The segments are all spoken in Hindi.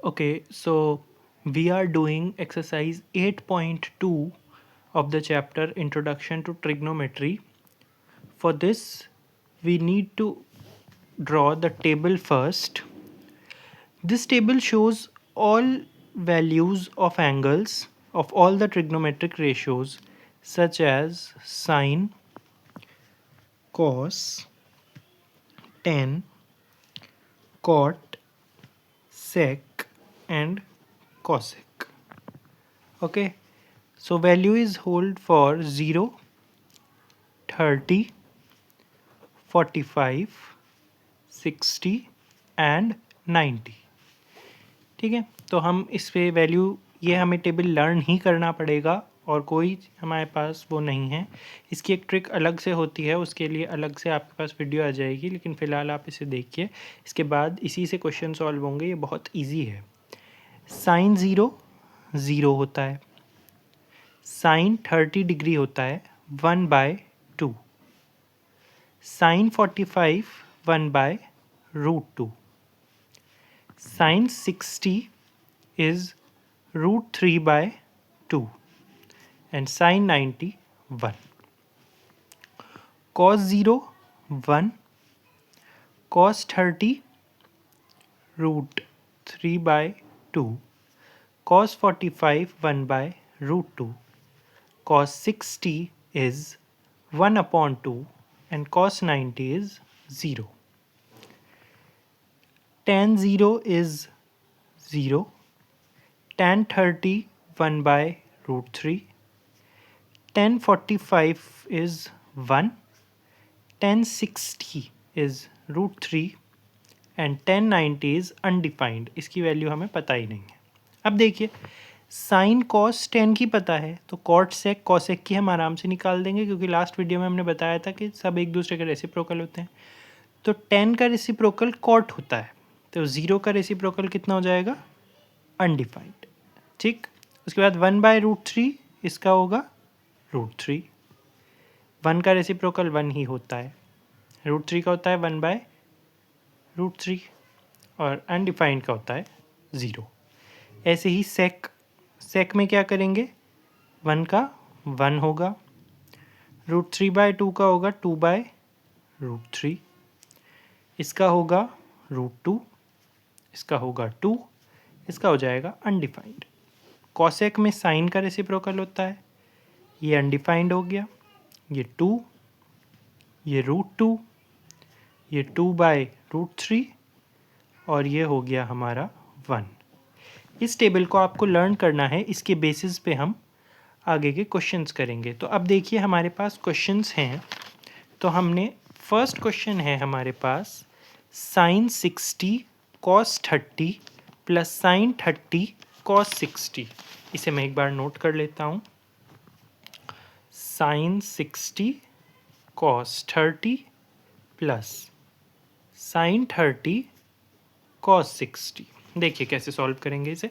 Okay, so we are doing exercise 8.2 of the chapter Introduction to Trigonometry. For this, we need to draw the table first. This table shows all values of angles of all the trigonometric ratios such as sine, cos, tan, cot, sec and cosec. Okay, so value is hold for 0, 30, 45, 60 and 90. ठीक है, तो हम इस पे वैल्यू ये हमें टेबल लर्न ही करना पड़ेगा और कोई हमारे पास वो नहीं है. इसकी एक ट्रिक अलग से होती है, उसके लिए अलग से आपके पास वीडियो आ जाएगी, लेकिन फ़िलहाल आप इसे देखिए. इसके बाद इसी से क्वेश्चन सॉल्व होंगे. ये बहुत ईजी है. साइन ज़ीरो होता है. साइन 30 डिग्री होता है 1/2. Sign 45 1/√2. Sin 60 is √3/2 and sin 90 1. Cos 0 1. Cos 30 √3/2. Cos 45 1/√2. Cos 60 is 1/2 and cos 90 is 0. Tan 0 is 0. Tan 30 1/√3. Tan 45 is 1. Tan 60 is √3 and tan 90 is undefined. इसकी वैल्यू हमें पता ही नहीं है. अब देखिए, साइन कॉस टेन की पता है तो कॉट सेक कॉसेक की हम आराम से निकाल देंगे, क्योंकि लास्ट वीडियो में हमने बताया था कि सब एक दूसरे के रेसिप्रोकल होते हैं. तो टेन का रेसिप्रोकल कॉट होता है, तो 0 का रेसिप्रोकल कितना हो जाएगा? अनडिफाइंड. ठीक, उसके बाद 1/√3 इसका होगा √3. 1 का रेसिप्रोकल 1 ही होता है. √3 का होता है 1/√3 और अनडिफाइंड का होता है 0. ऐसे ही सेक में क्या करेंगे? 1 का 1 होगा, √3/2 का होगा 2/√3. इसका होगा √2, इसका होगा 2, इसका हो जाएगा अनडिफाइंड. कॉसेक में साइन का रेसिप्रोकल होता है, ये अनडिफाइंड हो गया. ये 2, ये √2, ये 2/√3 और ये हो गया हमारा 1. इस टेबल को आपको लर्न करना है, इसके बेसिस पे हम आगे के क्वेश्चंस करेंगे. तो अब देखिए हमारे पास क्वेश्चंस हैं. तो हमने फर्स्ट क्वेश्चन है हमारे पास sine 60 cos 30 plus sine 30 cos 60. इसे मैं एक बार नोट कर लेता हूँ. Sine 60 cos 30 plus sine 30 cos 60. देखिए कैसे सॉल्व करेंगे इसे.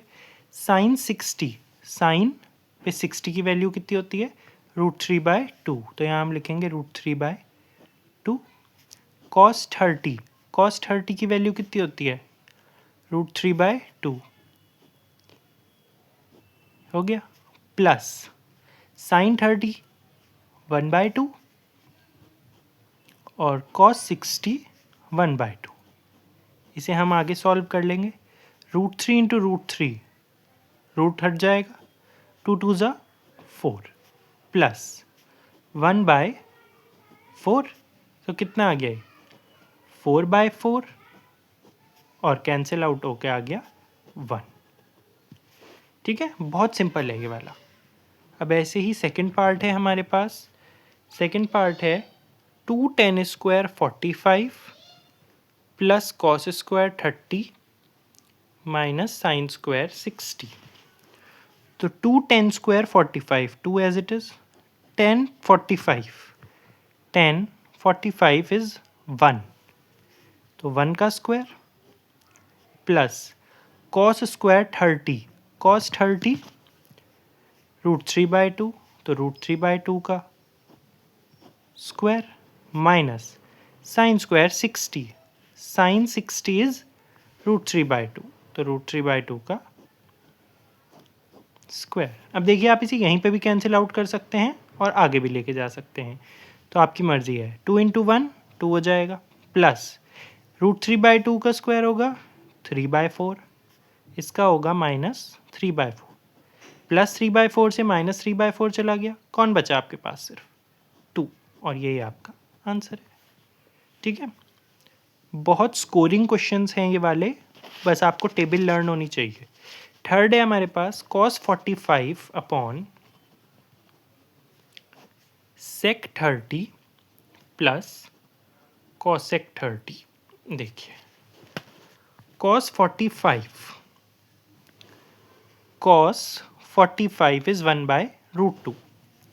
साइन 60, साइन पे 60 की वैल्यू कितनी होती है? √3/2. तो यहाँ हम लिखेंगे √3/2. कॉस 30, कॉस 30 की वैल्यू कितनी होती है? √3/2 हो गया. प्लस साइन 30 1/2 और कॉस 60 1/2. इसे हम आगे सॉल्व कर लेंगे. √3 इंटू √3, रूट हट जाएगा, 2 2 ज़ा 4 प्लस 1/4. तो कितना आ गया? 4/4 और कैंसिल आउट होके आ गया 1. ठीक है, बहुत सिंपल है ये वाला. अब ऐसे ही सेकंड पार्ट है हमारे पास. सेकंड पार्ट है 2 tan square 45 plus cos square 30 minus sine square 60. तो 2 tan square 45, 2 as it is. tan 45 is 1, तो 1 का square plus cos square 30, cos 30 √3/2, तो √3/2 का स्क्वायर minus sine square 60, sine 60 is √3/2. तो √3/2 का स्क्वायर। अब देखिए आप इसे यहीं पे भी कैंसिल आउट कर सकते हैं और आगे भी लेके जा सकते हैं, तो आपकी मर्जी है। 2 × 1 2 हो जाएगा, प्लस √3/2 का स्क्वायर होगा 3/4, इसका होगा -3/4, प्लस 3/4 से -3/4 चला गया, कौन बचा आपके पास? सिर्फ 2, और यही आपका आंसर है। ठीक है, बहुत स्कोरिंग क्वेश्चंस हैं ये वाले, बस आपको टेबल लर्न होनी चाहिए। थर्ड है हमारे पास cos 45 upon sec 30 plus cosec 30। देखिए cos 45 इज 1/√2,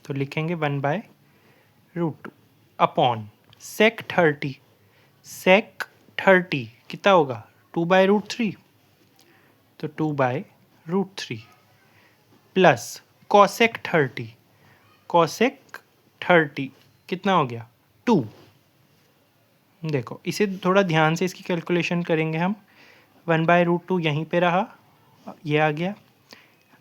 तो लिखेंगे 1/√2 अपॉन sec 30 कितना होगा? 2/√3, तो 2/√3 प्लस cosec 30 कितना हो गया? 2। देखो इसे थोड़ा ध्यान से इसकी कैलकुलेशन करेंगे हम। 1/√2 यहीं पे रहा, ये आ गया,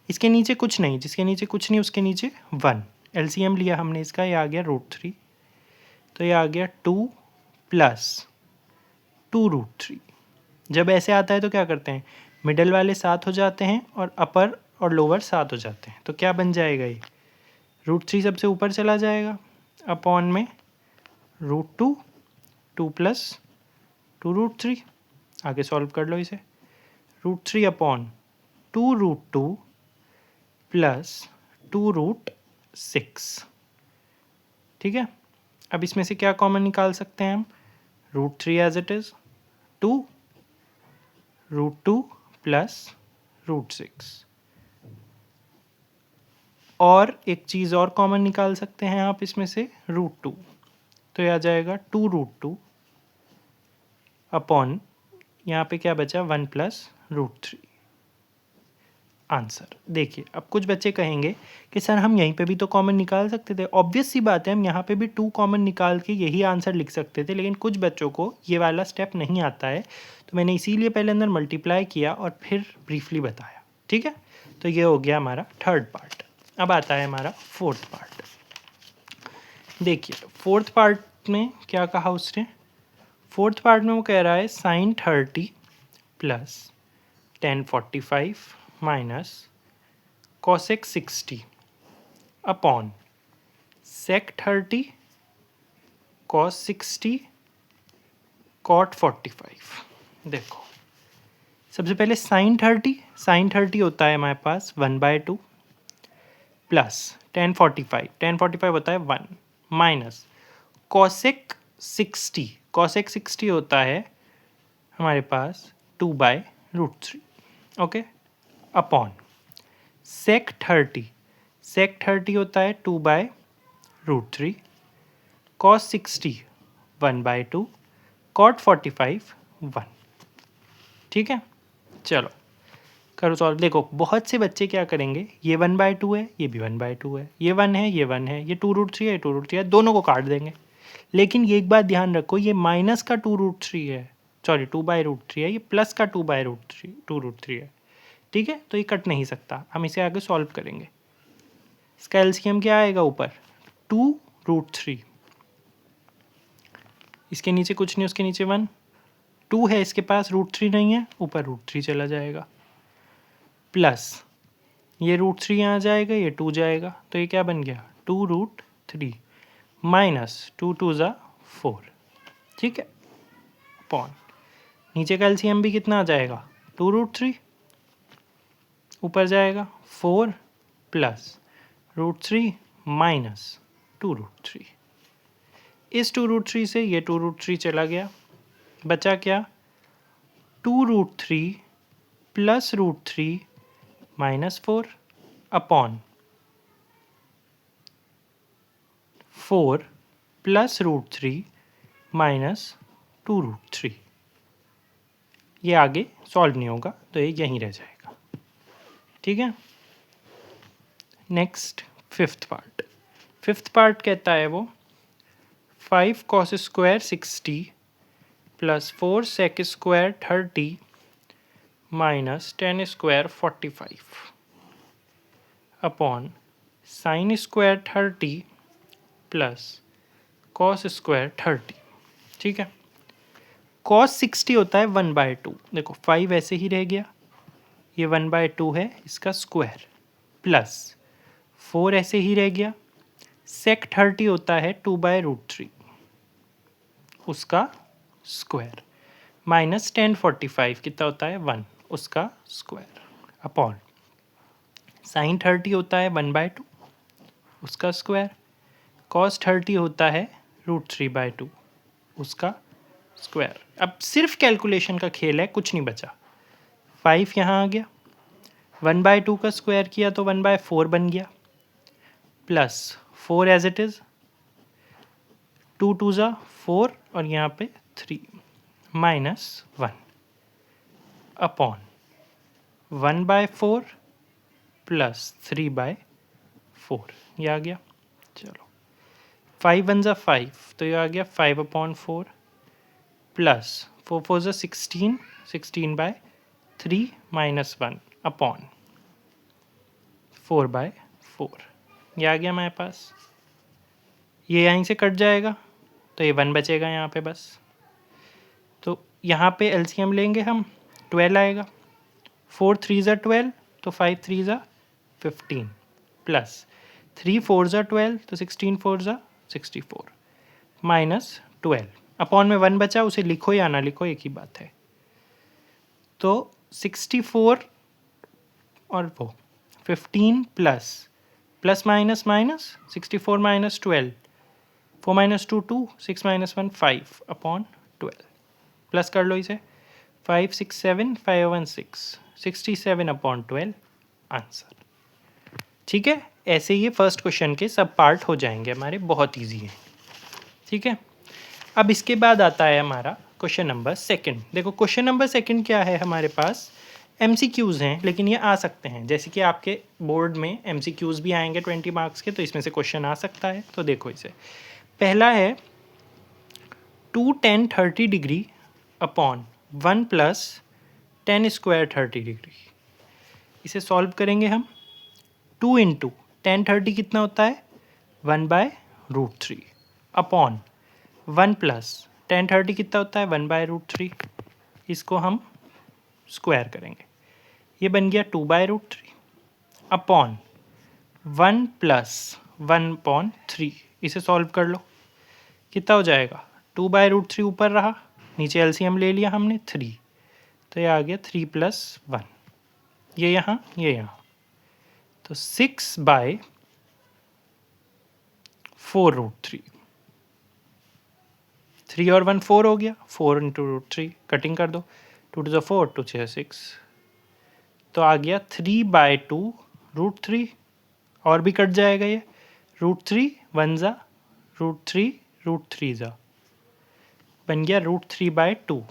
इसके नीचे कुछ नहीं, जिसके नीचे कुछ नहीं उसके नीचे 1, एलसीएम लिया हमने इसका, ये आ गया √3, तो ये आ गया 2 प्लस 2√3। जब ऐसे आता है तो क्या करते हैं, मिडल वाले साथ हो जाते हैं और अपर और लोअर साथ हो जाते हैं, तो क्या बन जाएगा? ये √3 सबसे ऊपर चला जाएगा, अपॉन में √2, 2 प्लस 2√3, आगे सॉल्व कर लो इसे, √3 अपॉन 2√2 प्लस 2√6। ठीक है, अब इसमें से क्या कॉमन निकाल सकते हैं हम? √3 एज इट इज़, 2 √2 प्लस √6, और एक चीज़ और कॉमन निकाल सकते हैं आप इसमें से, √2, तो यह आ जाएगा 2√2 अपॉन, यहाँ पे क्या बचा? 1 प्लस √3। आंसर देखिए, अब कुछ बच्चे कहेंगे कि सर हम यहीं पे भी तो कॉमन निकाल सकते थे। ऑब्वियस सी बात है, हम यहाँ पे भी 2 कॉमन निकाल के यही आंसर लिख सकते थे, लेकिन कुछ बच्चों को ये वाला स्टेप नहीं आता है, तो मैंने इसीलिए पहले अंदर मल्टीप्लाई किया और फिर ब्रीफली बताया। ठीक है, तो ये हो गया हमारा थर्ड पार्ट। अब आता है हमारा फोर्थ पार्ट। देखिए फोर्थ पार्ट में क्या कहा उसने, फोर्थ पार्ट में वो कह रहा है sin 30 plus tan 45 minus cosec 60 upon sec 30 cos 60 cot 45। देखो सबसे पहले sin 30 होता है हमारे पास 1/2 प्लस tan 45 होता है 1 माइनस cosec 60 होता है हमारे पास 2/√3। ओके, अपॉन sec 30 होता है 2/√3, cos 60 1/2, cot 45 1। ठीक है, चलो करो सॉल्व। देखो बहुत से बच्चे क्या करेंगे, ये 1/2 है, ये भी 1/2 है, ये 1 है, ये 1 है, ये 2√3 है, 2√3 है, दोनों को काट देंगे। लेकिन ये एक बात ध्यान रखो, ये माइनस का 2√3 है, सॉरी 2/√3 है, ये प्लस का 2/√3 है। ठीक है, तो ये कट नहीं सकता, हम इसे आगे सॉल्व करेंगे। इसका एलसीएम क्या आएगा ऊपर? 2√3, इसके नीचे कुछ नहीं, उसके नीचे 1, 2 है इसके पास, √3 नहीं है, ऊपर √3 चला जाएगा, प्लस ये √3 यहाँ जाएगा, ये 2 जाएगा, तो ये क्या बन गया? 2√3 माइनस 2 2 ज़ा 4। ठीक है, अपॉन नीचे का एलसीएम भी कितना आ जाएगा? 2√3 ऊपर जाएगा 4 प्लस √3 माइनस 2√3। इस 2√3 से ये 2√3 चला गया, बचा क्या? 2√3 plus √3 minus 4 upon 4 plus √3 minus 2√3। ये आगे सॉल्व नहीं होगा, तो ये यहीं रह जाएगा। ठीक है, नेक्स्ट फिफ्थ पार्ट कहता है वो 5 cos square 60 plus 4 sec square 30 minus 10 square 45 upon sine square 30 plus cos square 30। ठीक है, कॉस 60 होता है 1/2। देखो 5 ऐसे ही रह गया, ये 1/2 है इसका स्क्वायर, प्लस 4 ऐसे ही रह गया। सेक 30 होता है 2/√3 उसका स्क्वायर, माइनस 1045 कितना होता है 1 उसका स्क्वायर, अपॉन साइन 30 होता है 1/2 उसका स्क्वायर, कॉस 30 होता है √3/2 उसका स्क्वायर। अब सिर्फ कैलकुलेशन का खेल है, कुछ नहीं बचा। 5 यहाँ आ गया, 1/2 का स्क्वायर किया तो 1/4 बन गया, प्लस 4 एज इट इज़, 2 2 ज़ा 4 और यहाँ पे 3 माइनस 1 अपॉन 1/4 प्लस 3/4, ये आ गया। चलो 5 1 ज़ा 5 तो ये आ गया 5/4 प्लस 4 4 ज़ा 16, 16/3 माइनस 1 अपॉन 4/4, ये आ गया हमारे पास। ये यहीं से कट जाएगा तो ये 1 बचेगा यहाँ पे बस। तो यहाँ पे एलसीएम लेंगे हम, 12 आएगा, 4 3 ज़ा 12 तो 5 3 ज़ा 15 प्लस 3 4 ज़ा 12 तो 16 4 ज़ा 64 माइनस 12 अपॉन में 1 बचा, उसे लिखो या ना लिखो एक ही बात है। तो 64 और वो 15 plus minus minus 64 minus 12, 4 minus 2 2, 6 minus 1 5 upon 12, plus कर लो इसे, 5 6 7 5 1 6, 67 अपॉन 12 आंसर। ठीक है, ऐसे ये फर्स्ट क्वेश्चन के सब पार्ट हो जाएंगे हमारे, बहुत इजी है। ठीक है, अब इसके बाद आता है हमारा क्वेश्चन नंबर सेकंड। देखो क्वेश्चन नंबर सेकंड क्या है, हमारे पास MCQs हैं, लेकिन ये आ सकते हैं, जैसे कि आपके बोर्ड में MCQs भी आएंगे 20 मार्क्स के, तो इसमें से क्वेश्चन आ सकता है। तो देखो इसे, पहला है 2 tan 30 degree upon 1 plus tan square 30 degree. इसे सॉल्व करेंगे हम। 2 इंटू tan 30 कितना होता है 1/√3 अपॉन 1 प्लस tan 30 कितना होता है 1/√3। इसको हम स्क्वायर करेंगे, ये बन गया 2/√3 अपॉन 1 प्लस 1/3। इसे सॉल्व कर लो, कितना हो जाएगा 2/√3 ऊपर रहा, नीचे एलसीएम ले लिया हमने 3, तो ये आ गया 3 + 1, ये यहाँ ये यहाँ, तो 6/4√3। 3 और 1 4 हो गया, 4 × √3 कटिंग कर दो, 2 × 4 2 6 6, तो आ गया 3/2√3, और भी कट जाएगा ये, √3 1 ज़ा √3 ज़ा बन गया √3/2,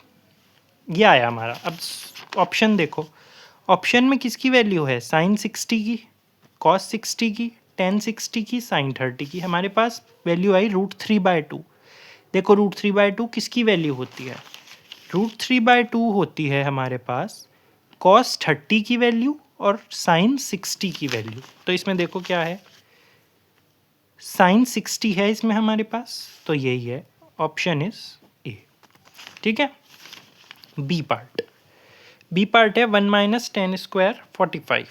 ये आया हमारा। अब ऑप्शन देखो, ऑप्शन में किसकी वैल्यू है, साइन 60 की, कॉस 60 की, tan 60 की, साइन 30 की। हमारे पास वैल्यू आई √3/2। देखो √3/2 किसकी वैल्यू होती है, √3/2 होती है हमारे पास कॉस 30 की वैल्यू और साइन 60 की वैल्यू। तो इसमें देखो क्या है, साइन 60 है इसमें हमारे पास, तो यही है, ऑप्शन इज ए। ठीक है, बी पार्ट है 1 - tan square 45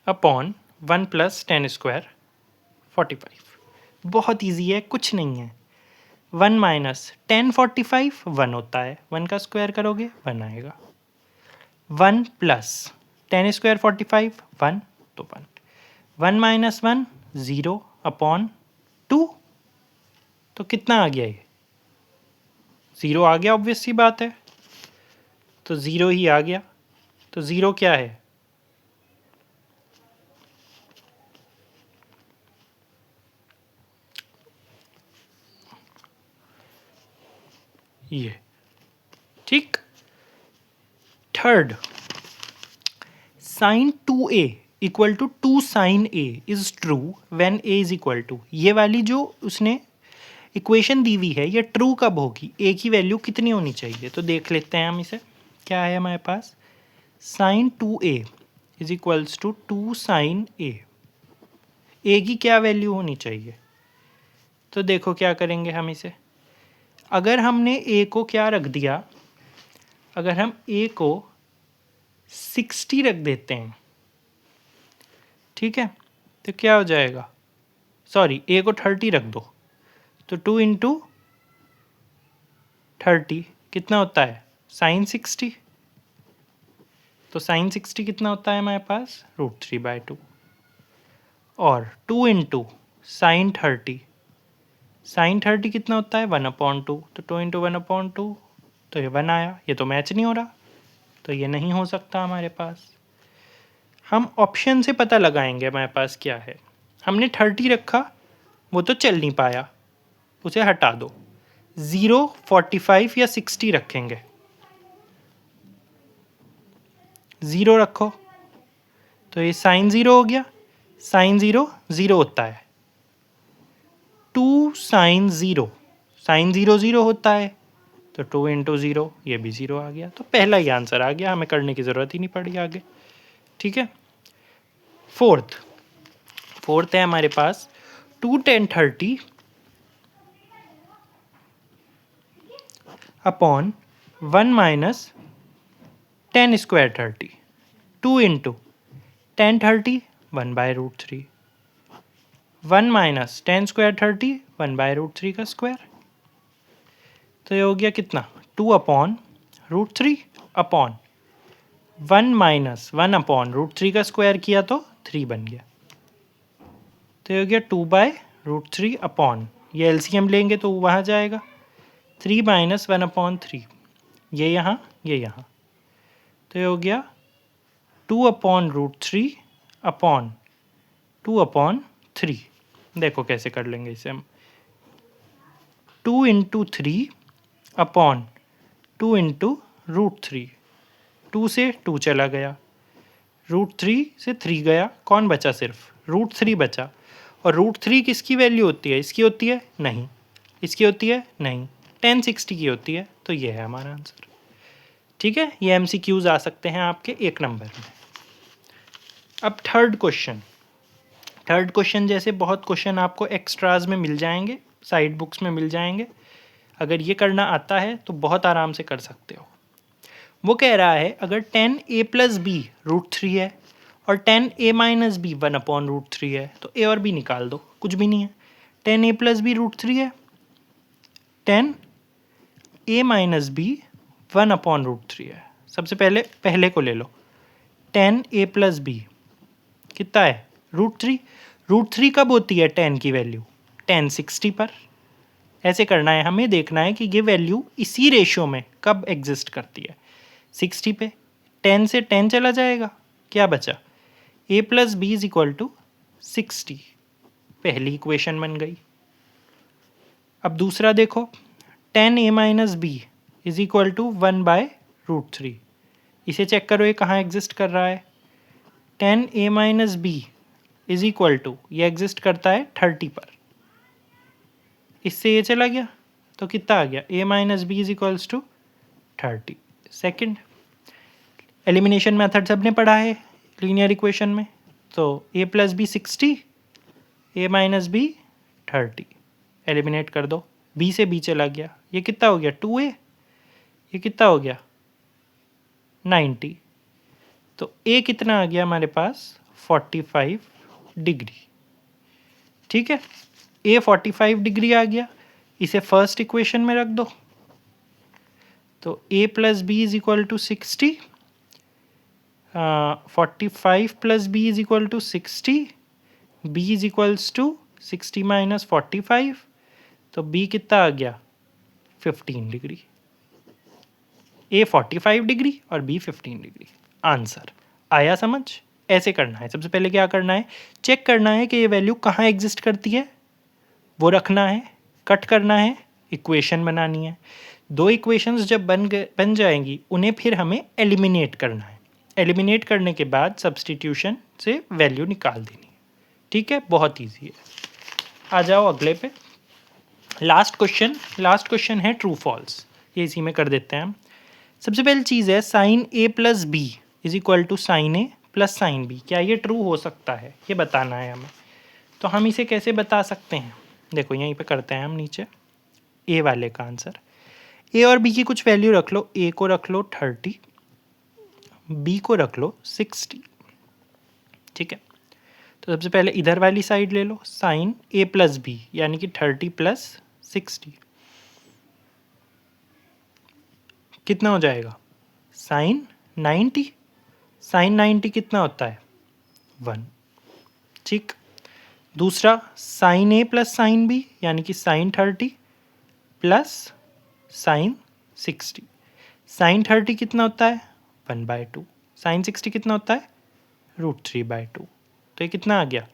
upon 1 + tan square 45। बहुत इजी है, कुछ नहीं है। 1 - tan 45 1 होता है, 1 का स्क्वायर करोगे 1 आएगा। 1 + tan स्क्वायर 45 1, तो 1, 1 - 1 0 अपॉन 2, तो कितना आ गया ये 0 आ गया, ऑब्वियस सी बात है, तो 0 ही आ गया। तो 0 क्या है, ये। ठीक, third, sin 2a equal to 2 sin a is true when a is equal to, ये वाली जो उसने इक्वेशन दी हुई है ये ट्रू कब होगी, a की वैल्यू कितनी होनी चाहिए, तो देख लेते हैं हम इसे। क्या है हमारे पास, sine 2a is equals to 2 sine a। A की क्या वैल्यू होनी चाहिए, तो देखो क्या करेंगे हम इसे, अगर हमने a को क्या रख दिया, अगर हम a को 60 रख देते हैं, ठीक है, तो क्या हो जाएगा, सॉरी a को 30 रख दो, तो 2 इंटू 30 कितना होता है, साइन 60। तो साइन 60 कितना होता है हमारे पास, √3/2। और 2 इंटू साइन 30, साइन 30 कितना होता है 1/2, तो 2 इंटू 1/2, तो ये 1 आया। ये तो मैच नहीं हो रहा, तो ये नहीं हो सकता हमारे पास। हम ऑप्शन से पता लगाएंगे हमारे पास क्या है। हमने 30 रखा, वो तो चल नहीं पाया, उसे हटा दो। 0, 45 या 60 रखेंगे। 0 रखो, तो ये साइन 0 हो गया। साइन 0 0 होता है, 2 साइन 0, साइन 0 0 होता है, तो 2 इंटू 0, ये भी 0 आ गया। तो पहला ही आंसर आ गया, हमें करने की ज़रूरत ही नहीं पड़ी आगे। ठीक है, फोर्थ है हमारे पास 2 10 30 upon 1 minus 10 square 30, 2 into 10 30 1/√3, 1 minus 10 square 30 1/√3 का स्क्वायर। तो ये हो गया कितना, 2/√3 अपॉन 1 माइनस 1/√3 का स्क्वायर किया तो 3 बन गया। तो ये हो गया 2/√3 अपॉन, ये एलसीएम लेंगे तो वहाँ जाएगा, 3 माइनस 1/3, ये यहाँ ये यहाँ, तो ये हो गया 2/√3 अपॉन 2/3। देखो कैसे कर लेंगे इसे हम, 2 इंटू 3 अपॉन 2 इंटू √3, 2 से 2 चला गया, √3 से 3 गया, कौन बचा, सिर्फ √3 बचा। और √3 किसकी वैल्यू होती है, इसकी होती है नहीं, इसकी होती है नहीं, 1060 की होती है। तो ये है हमारा आंसर। ठीक है, ये MCQs आ सकते हैं आपके 1 नंबर में। अब थर्ड क्वेश्चन जैसे बहुत क्वेश्चन आपको एक्स्ट्राज में मिल जाएंगे, साइड बुक्स में मिल जाएंगे। अगर ये करना आता है तो बहुत आराम से कर सकते हो। वो कह रहा है अगर 10a + b √3 है और 10a - b 1/√3 है, तो a और b निकाल दो, कुछ भी नहीं है। 10a + b √3 है, 10a - b 1/√3 है। सबसे पहले को ले लो, 10a + b कितना है, √3। √3 कब होती है 10 की वैल्यू, 1060 पर। ऐसे करना है, हमें देखना है कि ये वैल्यू इसी रेशियो में कब एग्जिस्ट करती है, 60 पे। 10 से 10 चला जाएगा, क्या बचा, a + b = 60। पहली इक्वेशन बन गई। अब दूसरा देखो, 10a - b = 1/√3। इसे चेक करो ये कहाँ एग्जिस्ट कर रहा है। 10a - b = ये एग्जिस्ट करता है 30 पर। इससे ये चला गया तो कितना आ गया, a - b = 30। Second, elimination method सबने पढ़ा है लीनियर इक्वेशन में। तो a + b 60, a - b 30, eliminate कर दो, b से b चला गया, ये कितना हो गया 2a, ये कितना हो गया 90। तो a कितना आ गया हमारे पास 45 डिग्री। ठीक है, a 45 डिग्री आ गया, इसे फर्स्ट इक्वेशन में रख दो। तो a + b = 60, 45 + b = 60, b = 60 - 45, तो b कितना आ गया 15 डिग्री। a 45 डिग्री और b 15 डिग्री। आंसर आया समझ। ऐसे करना है, सबसे पहले क्या करना है, चेक करना है कि ये वैल्यू कहाँ एग्जिस्ट करती है, वो रखना है, कट करना है, इक्वेशन बनानी है। 2 इक्वेशंस जब बन जाएंगी, उन्हें फिर हमें एलिमिनेट करना है। एलिमिनेट करने के बाद सब्सटीट्यूशन से वैल्यू निकाल देनी है। ठीक है, बहुत ईजी है। आ जाओ अगले पे, लास्ट क्वेश्चन है ट्रू फॉल्स, ये इसी में कर देते हैं हम। सबसे पहली चीज़ है sine A plus B is equal to sine A plus sine B. क्या ये ट्रू हो सकता है, ये बताना है हमें। तो हम इसे कैसे बता सकते हैं, देखो यहीं पे करते हैं हम नीचे ए वाले का आंसर। ए और बी की कुछ वैल्यू रख लो, ए को रख लो 30, बी को रख लो 60, ठीक है। तो सबसे पहले इधर वाली साइड ले लो, साइन ए प्लस बी यानी कि 30 प्लस 60 कितना हो जाएगा, साइन 90। साइन 90 कितना होता है, 1, ठीक। दूसरा sign A plus sine B यानी कि साइन 30 प्लस साइन 60। साइन 30 कितना होता है, 1/2। साइन 60 कितना होता है, √3/2। तो ये कितना आ गया,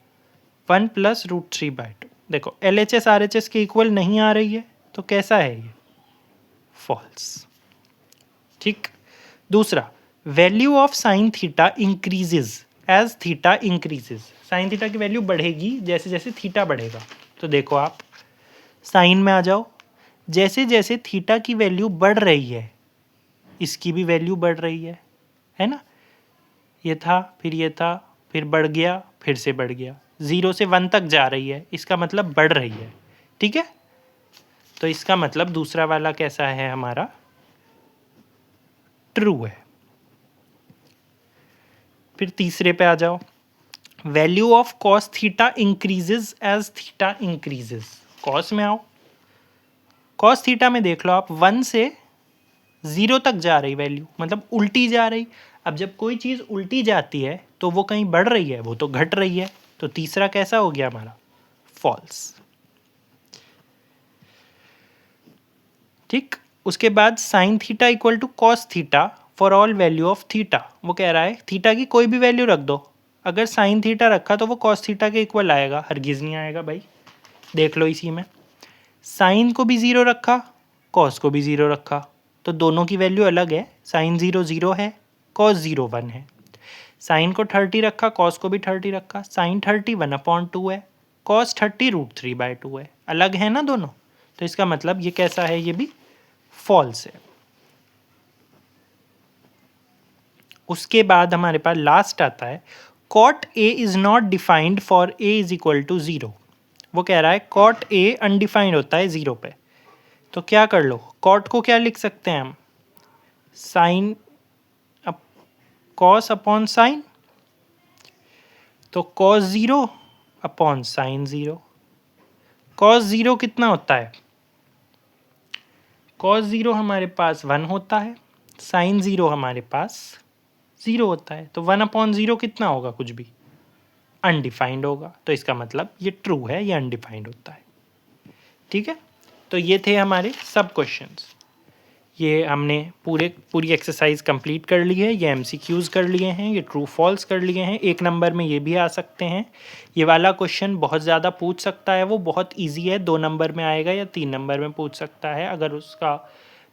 1 प्लस √3/2। देखो LHS RHS के इक्वल नहीं आ रही है, तो कैसा है ये, फॉल्स, ठीक। दूसरा value of sine theta increases as theta increases. Sine theta की वैल्यू बढ़ेगी जैसे जैसे थीटा बढ़ेगा। तो देखो आप साइन में आ जाओ, जैसे जैसे थीटा की वैल्यू बढ़ रही है इसकी भी वैल्यू बढ़ रही है ना। ये था, फिर बढ़ गया, फिर से बढ़ गया, 0 से 1 तक जा रही है, इसका मतलब बढ़ रही है, ठीक है। तो इसका मतलब दूसरा वाला कैसा है हमारा, ट्रू है। फिर तीसरे पे आ जाओ, value of cos theta increases as theta increases. Cos में आओ, कॉस थीटा में देख लो आप 1 से 0 तक जा रही वैल्यू, मतलब उल्टी जा रही। अब जब कोई चीज़ उल्टी जाती है तो वो कहीं बढ़ रही है, वो तो घट रही है। तो तीसरा कैसा हो गया हमारा, फॉल्स, ठीक। उसके बाद sine theta equal to cos theta for all value of theta. वो कह रहा है थीटा की कोई भी वैल्यू रख दो, अगर साइन थीटा रखा तो वो कॉस थीटा के इक्वल आएगा, हरगिज नहीं आएगा भाई। देख लो इसी में, साइन को भी 0 रखा, कॉस को भी 0 रखा, तो दोनों की वैल्यू अलग है। साइन 0 0 है, कॉस 0 1 है। साइन को 30 रखा, कॉस को भी 30 रखा, साइन 30 1/2 है, कॉस 30 √3/2 है, अलग है ना दोनों। तो इसका मतलब ये कैसा है, ये भी फॉल्स है। उसके बाद हमारे पास लास्ट आता है cot A is not defined for A is equal to 0। वो कह रहा है कॉट ए अनडिफाइंड होता है 0 पे। तो क्या कर लो, कॉट को क्या लिख सकते हैं हम, साइन कॉस अपॉन साइन। तो कॉस 0 अपॉन साइन 0। कॉस 0 कितना होता है, कॉस 0 हमारे पास 1 होता है, साइन 0 हमारे पास 0 होता है। तो 1/0 कितना होगा, कुछ भी, अनडिफाइंड होगा। तो इसका मतलब ये ट्रू है, ये अनडिफाइंड होता है, ठीक है। तो ये थे हमारे सब क्वेश्चंस। ये हमने पूरी एक्सरसाइज कंप्लीट कर ली है, ये MCQs कर लिए हैं, ये ट्रू फॉल्स कर लिए हैं। 1 नंबर में ये भी आ सकते हैं। ये वाला क्वेश्चन बहुत ज़्यादा पूछ सकता है, वो बहुत इजी है, 2 नंबर में आएगा या 3 नंबर में पूछ सकता है। अगर उसका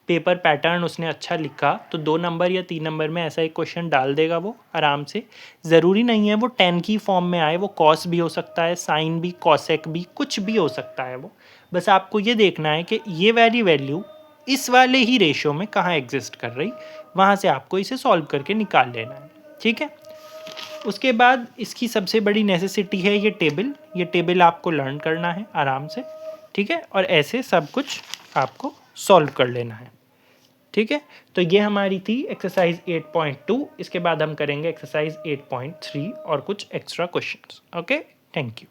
पेपर पैटर्न उसने अच्छा लिखा तो 2 नंबर या 3 नंबर में ऐसा एक क्वेश्चन डाल देगा वो आराम से। ज़रूरी नहीं है वो 10 की फॉर्म में आए, वो कॉस भी हो सकता है, साइन भी, कॉसेक भी, कुछ भी हो सकता है वो। बस आपको ये देखना है कि ये वाली वैल्यू इस वाले ही रेशियो में कहाँ एग्जिस्ट कर रही, वहाँ से आपको इसे सॉल्व करके निकाल लेना है, ठीक है। उसके बाद इसकी सबसे बड़ी नेसेसिटी है ये टेबल। ये टेबल आपको लर्न करना है आराम से, ठीक है, और ऐसे सब कुछ आपको सॉल्व कर लेना है, ठीक है। तो ये हमारी थी एक्सरसाइज 8.2। इसके बाद हम करेंगे एक्सरसाइज 8.3 और कुछ extra questions. Okay, thank you.